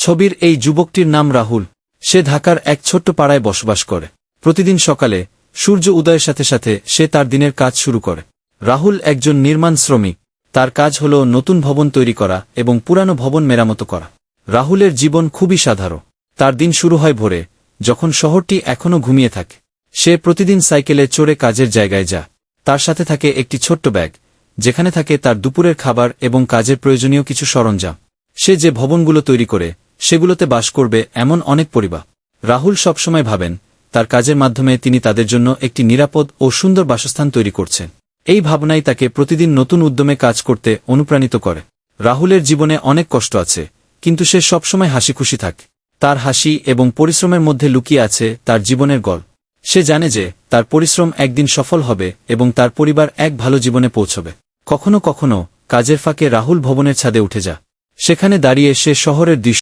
ছবির এই যুবকটির নাম রাহুল। সে ঢাকার এক ছোট্ট পাড়ায় বসবাস করে। প্রতিদিন সকালে সূর্য উদয়ের সাথে সাথে সে তার দিনের কাজ শুরু করে। রাহুল একজন নির্মাণ শ্রমিক। তার কাজ হল নতুন ভবন তৈরি করা এবং পুরানো ভবন মেরামত করা। রাহুলের জীবন খুবই সাধারণ। তার দিন শুরু হয় ভোরে, যখন শহরটি এখনও ঘুমিয়ে থাকে। সে প্রতিদিন সাইকেলে চড়ে কাজের জায়গায় যায়। তার সাথে থাকে একটি ছোট্ট ব্যাগ, যেখানে থাকে তার দুপুরের খাবার এবং কাজের প্রয়োজনীয় কিছু সরঞ্জাম। সে যে ভবনগুলো তৈরি করে সেগুলোতে বাস করবে এমন অনেক পরিবার। রাহুল সবসময় ভাবেন তার কাজের মাধ্যমে তিনি তাদের জন্য একটি নিরাপদ ও সুন্দর বাসস্থান তৈরি করছেন। এই ভাবনাই তাকে প্রতিদিন নতুন উদ্যমে কাজ করতে অনুপ্রাণিত করে। রাহুলের জীবনে অনেক কষ্ট আছে, কিন্তু সে সবসময় হাসিখুশি থাকে। তার হাসি এবং পরিশ্রমের মধ্যে লুকিয়ে আছে তার জীবনের গল্প। সে জানে যে তার পরিশ্রম একদিন সফল হবে এবং তার পরিবার এক ভালো জীবনে পৌঁছবে। কখনো কখনো কাজের ফাঁকে রাহুল ভবনের ছাদে উঠে যায়। সেখানে দাঁড়িয়ে সে শহরের দৃশ্য